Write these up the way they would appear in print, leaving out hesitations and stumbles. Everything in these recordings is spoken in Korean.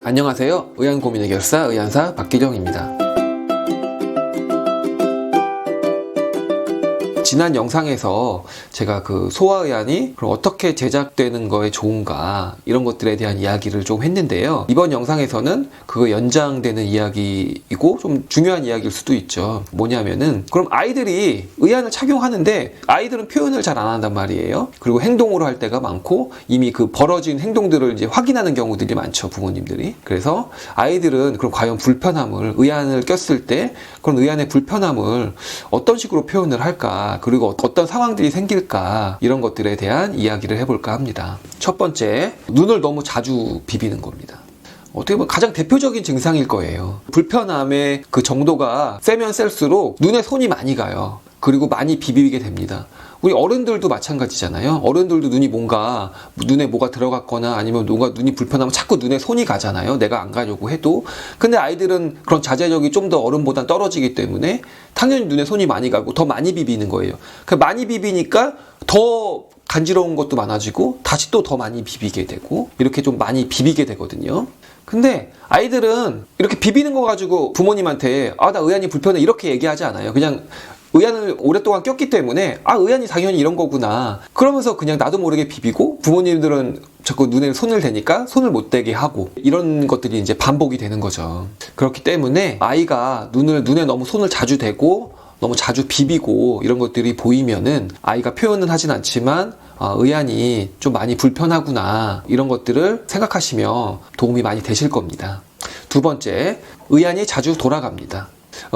안녕하세요. 의안고민 해결사 의안사 박기정입니다. 지난 영상에서 제가 그 소아의안이 그럼 어떻게 제작되는 거에 좋은가 이런 것들에 대한 이야기를 좀 했는데요. 이번 영상에서는 그거 연장되는 이야기이고 좀 중요한 이야기일 수도 있죠. 뭐냐면은 그럼 아이들이 의안을 착용하는데 아이들은 표현을 잘 안 한단 말이에요. 그리고 행동으로 할 때가 많고 이미 그 벌어진 행동들을 이제 확인하는 경우들이 많죠, 부모님들이. 그래서 아이들은 그럼 과연 불편함을 의안을 꼈을 때 그런 의안의 불편함을 어떤 식으로 표현을 할까, 그리고 어떤 상황들이 생길까, 이런 것들에 대한 이야기를 해볼까 합니다. 첫 번째, 눈을 너무 자주 비비는 겁니다. 어떻게 보면 가장 대표적인 증상일 거예요. 불편함의 그 정도가 세면 셀수록 눈에 손이 많이 가요. 그리고 많이 비비게 됩니다. 우리 어른들도 마찬가지잖아요. 어른들도 눈이 뭔가 눈에 뭐가 들어갔거나 아니면 뭔가 눈이 불편하면 자꾸 눈에 손이 가잖아요. 내가 안 가려고 해도. 근데 아이들은 그런 자제력이 좀 더 어른보단 떨어지기 때문에 당연히 눈에 손이 많이 가고 더 많이 비비는 거예요. 그 많이 비비니까 더 간지러운 것도 많아지고 다시 또 더 많이 비비게 되고 이렇게 좀 많이 비비게 되거든요. 근데 아이들은 이렇게 비비는 거 가지고 부모님한테 나 의안이 불편해 이렇게 얘기하지 않아요. 그냥 의안을 오랫동안 꼈기 때문에 의안이 당연히 이런 거구나 그러면서 그냥 나도 모르게 비비고, 부모님들은 자꾸 눈에 손을 대니까 손을 못 대게 하고, 이런 것들이 이제 반복이 되는 거죠. 그렇기 때문에 아이가 눈에 너무 손을 자주 대고 너무 자주 비비고 이런 것들이 보이면은 아이가 표현은 하진 않지만 의안이 좀 많이 불편하구나, 이런 것들을 생각하시면 도움이 많이 되실 겁니다. 두 번째, 의안이 자주 돌아갑니다.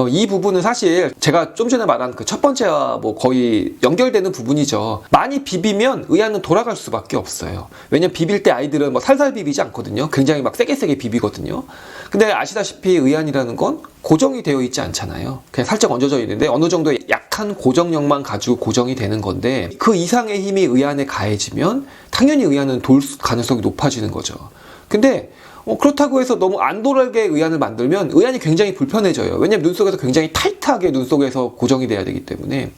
이 부분은 사실 제가 좀 전에 말한 그 첫 번째와 뭐 거의 연결되는 부분이죠. 많이 비비면 의안은 돌아갈 수밖에 없어요. 왜냐면 비빌 때 아이들은 뭐 살살 비비지 않거든요. 굉장히 막 세게 비비거든요. 근데 아시다시피 의안이라는 건 고정이 되어 있지 않잖아요. 그냥 살짝 얹어져 있는데 어느 정도의 약한 고정력만 가지고 고정이 되는 건데, 그 이상의 힘이 의안에 가해지면 당연히 의안은 돌 가능성이 높아지는 거죠. 근데 그렇다고 해서 너무 안 돌게 의안을 만들면 의안이 굉장히 불편해져요. 왜냐면 눈 속에서 굉장히 타이트하게 눈 속에서 고정이 돼야 되기 때문에.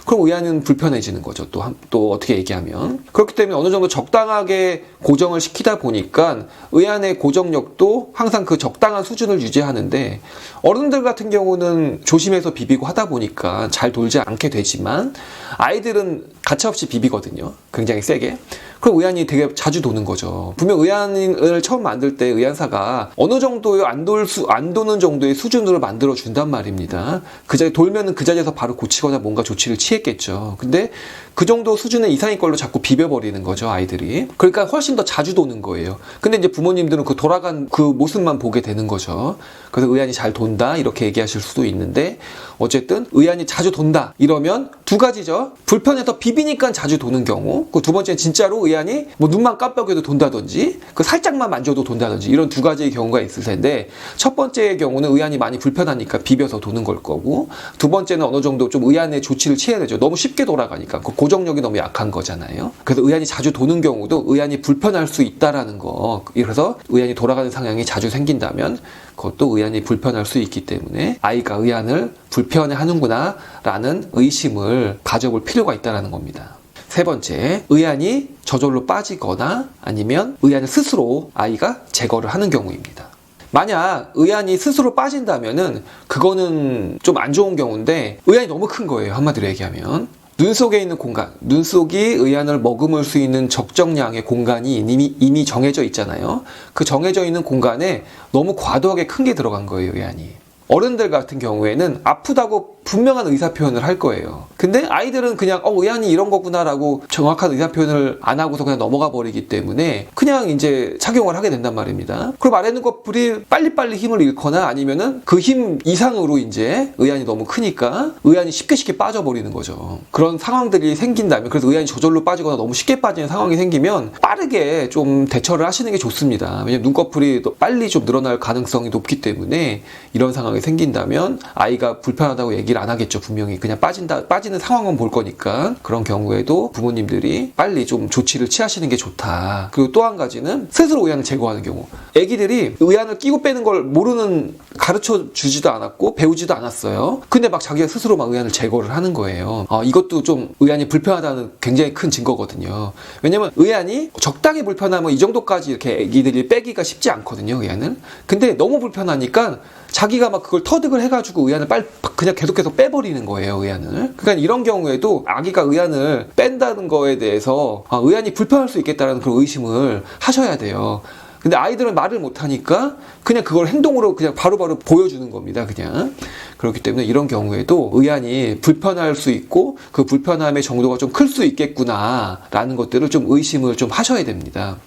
그럼 의안은 불편해지는 거죠. 또 어떻게 얘기하면. 그렇기 때문에 어느 정도 적당하게 고정을 시키다 보니까 의안의 고정력도 항상 그 적당한 수준을 유지하는데, 어른들 같은 경우는 조심해서 비비고 하다 보니까 잘 돌지 않게 되지만 아이들은 가차없이 비비거든요. 굉장히 세게. 그럼 의안이 되게 자주 도는 거죠. 분명 의안을 처음 만들 때 의안사가 어느 정도의 안 도는 정도의 수준으로 만들어 준단 말입니다. 그 자리에 돌면은 그 자리에서 바로 고치거나 뭔가 조치를 취했겠죠. 근데 그 정도 수준의 이상인 걸로 자꾸 비벼버리는 거죠, 아이들이. 그러니까 훨씬 더 자주 도는 거예요. 근데 이제 부모님들은 그 돌아간 그 모습만 보게 되는 거죠. 그래서 의안이 잘 돈다 이렇게 얘기하실 수도 있는데, 어쨌든 의안이 자주 돈다 이러면 두 가지죠. 불편해서 비비니까 자주 도는 경우, 그 두 번째는 진짜로 의안이 뭐 눈만 깜빡여도 돈다든지 그 살짝만 만져도 돈다든지, 이런 두 가지의 경우가 있을 텐데, 첫 번째의 경우는 의안이 많이 불편하니까 비벼서 도는 걸 거고, 두 번째는 어느 정도 좀 의안의 조치를 취해야 되죠. 너무 쉽게 돌아가니까 그 고정력이 너무 약한 거잖아요. 그래서 의안이 자주 도는 경우도 의안이 불편할 수 있다라는 거. 그래서 의안이 돌아가는 상황이 자주 생긴다면 그것도 의안이 불편할 수 있기 때문에 아이가 의안을 불편해하는구나 라는 의심을 가져볼 필요가 있다는 겁니다. 세 번째, 의안이 저절로 빠지거나 아니면 의안을 스스로 아이가 제거를 하는 경우입니다. 만약 의안이 스스로 빠진다면은 그거는 좀 안 좋은 경우인데, 의안이 너무 큰 거예요, 한마디로 얘기하면. 눈 속에 있는 공간, 눈 속이 의안을 머금을 수 있는 적정량의 공간이 이미 정해져 있잖아요. 그 정해져 있는 공간에 너무 과도하게 큰 게 들어간 거예요, 의안이. 어른들 같은 경우에는 아프다고 분명한 의사표현을 할 거예요. 근데 아이들은 그냥 의안이 이런 거구나 라고 정확한 의사표현을 안 하고서 그냥 넘어가 버리기 때문에 그냥 이제 착용을 하게 된단 말입니다. 그럼 아래 있는 것들이 빨리빨리 힘을 잃거나 아니면은 그 힘 이상으로 이제 의안이 너무 크니까 의안이 쉽게 빠져버리는 거죠. 그런 상황들이 생긴다면, 그래서 의안이 저절로 빠지거나 너무 쉽게 빠지는 상황이 생기면 빠르게 좀 대처를 하시는 게 좋습니다. 왜냐면 눈꺼풀이 빨리 좀 늘어날 가능성이 높기 때문에 이런 상황이 생긴다면 아이가 불편하다고 얘기를 안 하겠죠. 분명히 그냥 빠지는 상황은 볼 거니까. 그런 경우에도 부모님들이 빨리 좀 조치를 취하시는 게 좋다. 그리고 또 한 가지는 스스로 의안을 제거하는 경우. 애기들이 의안을 끼고 빼는 걸 모르는 가르쳐 주지도 않았고 배우지도 않았어요. 근데 막 자기가 스스로 막 의안을 제거를 하는 거예요. 이것도 좀 의안이 불편하다는 굉장히 큰 증거거든요. 왜냐면 의안이 적당히 불편하면 이 정도까지 이렇게 애기들이 빼기가 쉽지 않거든요, 의안을. 근데 너무 불편하니까 자기가 막 그걸 터득을 해가지고 의안을 그냥 계속해서 빼버리는 거예요, 의안을. 그러니까 이런 경우에도 아기가 의안을 뺀다는 거에 대해서 의안이 불편할 수 있겠다라는 그런 의심을 하셔야 돼요. 근데 아이들은 말을 못하니까 그냥 그걸 행동으로 그냥 바로바로 보여주는 겁니다, 그냥. 그렇기 때문에 이런 경우에도 의안이 불편할 수 있고 그 불편함의 정도가 좀 클 수 있겠구나라는 것들을 좀 의심을 좀 하셔야 됩니다.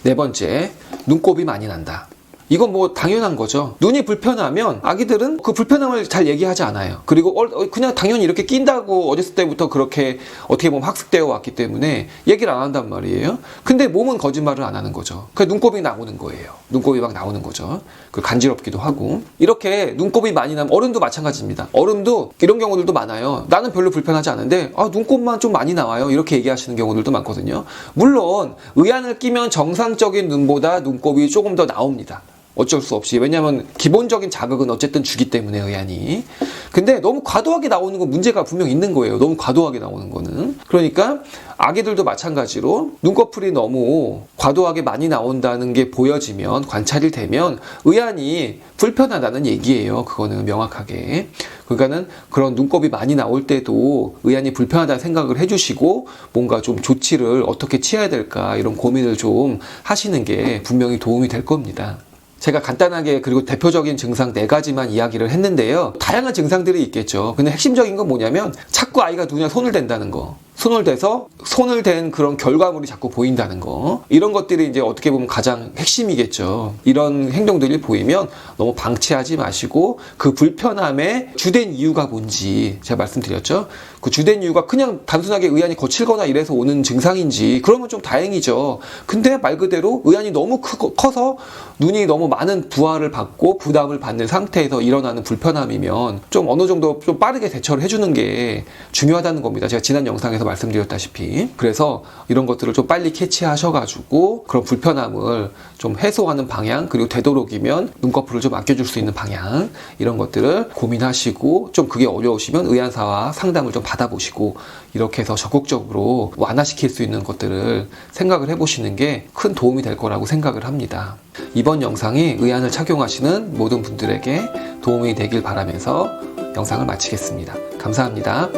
네 번째, 눈곱이 많이 난다. 이건 뭐 당연한 거죠. 눈이 불편하면 아기들은 그 불편함을 잘 얘기하지 않아요. 그리고 그냥 당연히 이렇게 낀다고 어렸을 때부터 그렇게 어떻게 보면 학습되어 왔기 때문에 얘기를 안 한단 말이에요. 근데 몸은 거짓말을 안 하는 거죠. 그 눈곱이 나오는 거예요. 눈곱이 막 나오는 거죠. 그 간지럽기도 하고. 이렇게 눈곱이 많이 나면 어른도 마찬가지입니다. 어른도 이런 경우들도 많아요. 나는 별로 불편하지 않은데 눈곱만 좀 많이 나와요. 이렇게 얘기하시는 경우들도 많거든요. 물론 의안을 끼면 정상적인 눈보다 눈곱이 조금 더 나옵니다. 어쩔 수 없이. 왜냐하면 기본적인 자극은 어쨌든 주기 때문에 의안이. 근데 너무 과도하게 나오는 건 문제가 분명 있는 거예요. 너무 과도하게 나오는 거는. 그러니까 아기들도 마찬가지로 눈꺼풀이 너무 과도하게 많이 나온다는 게 보여지면, 관찰이 되면 의안이 불편하다는 얘기예요. 그거는 명확하게. 그러니까는 그런 눈곱이 많이 나올 때도 의안이 불편하다는 생각을 해주시고 뭔가 좀 조치를 어떻게 취해야 될까 이런 고민을 좀 하시는 게 분명히 도움이 될 겁니다. 제가 간단하게 그리고 대표적인 증상 4가지만 이야기를 했는데요. 다양한 증상들이 있겠죠. 근데 핵심적인 건 뭐냐면 자꾸 아이가 눈에 손을 댄다는 거. 손을 대서 손을 댄 그런 결과물이 자꾸 보인다는 거. 이런 것들이 이제 어떻게 보면 가장 핵심이겠죠. 이런 행동들이 보이면 너무 방치하지 마시고 그 불편함의 주된 이유가 뭔지 제가 말씀드렸죠. 그 주된 이유가 그냥 단순하게 의안이 거칠거나 이래서 오는 증상인지 그러면 좀 다행이죠. 근데 말 그대로 의안이 너무 커서 눈이 너무 많은 부하를 받고 부담을 받는 상태에서 일어나는 불편함이면 좀 어느 정도 좀 빠르게 대처를 해주는 게 중요하다는 겁니다. 제가 지난 영상에서 말씀드렸다시피. 그래서 이런 것들을 좀 빨리 캐치하셔가지고 그런 불편함을 좀 해소하는 방향, 그리고 되도록이면 눈꺼풀을 좀 아껴줄 수 있는 방향, 이런 것들을 고민하시고 좀 그게 어려우시면 의안사와 상담을 좀 받아보시고 이렇게 해서 적극적으로 완화시킬 수 있는 것들을 생각을 해보시는 게 큰 도움이 될 거라고 생각을 합니다. 이번 영상이 의안을 착용하시는 모든 분들에게 도움이 되길 바라면서 영상을 마치겠습니다. 감사합니다.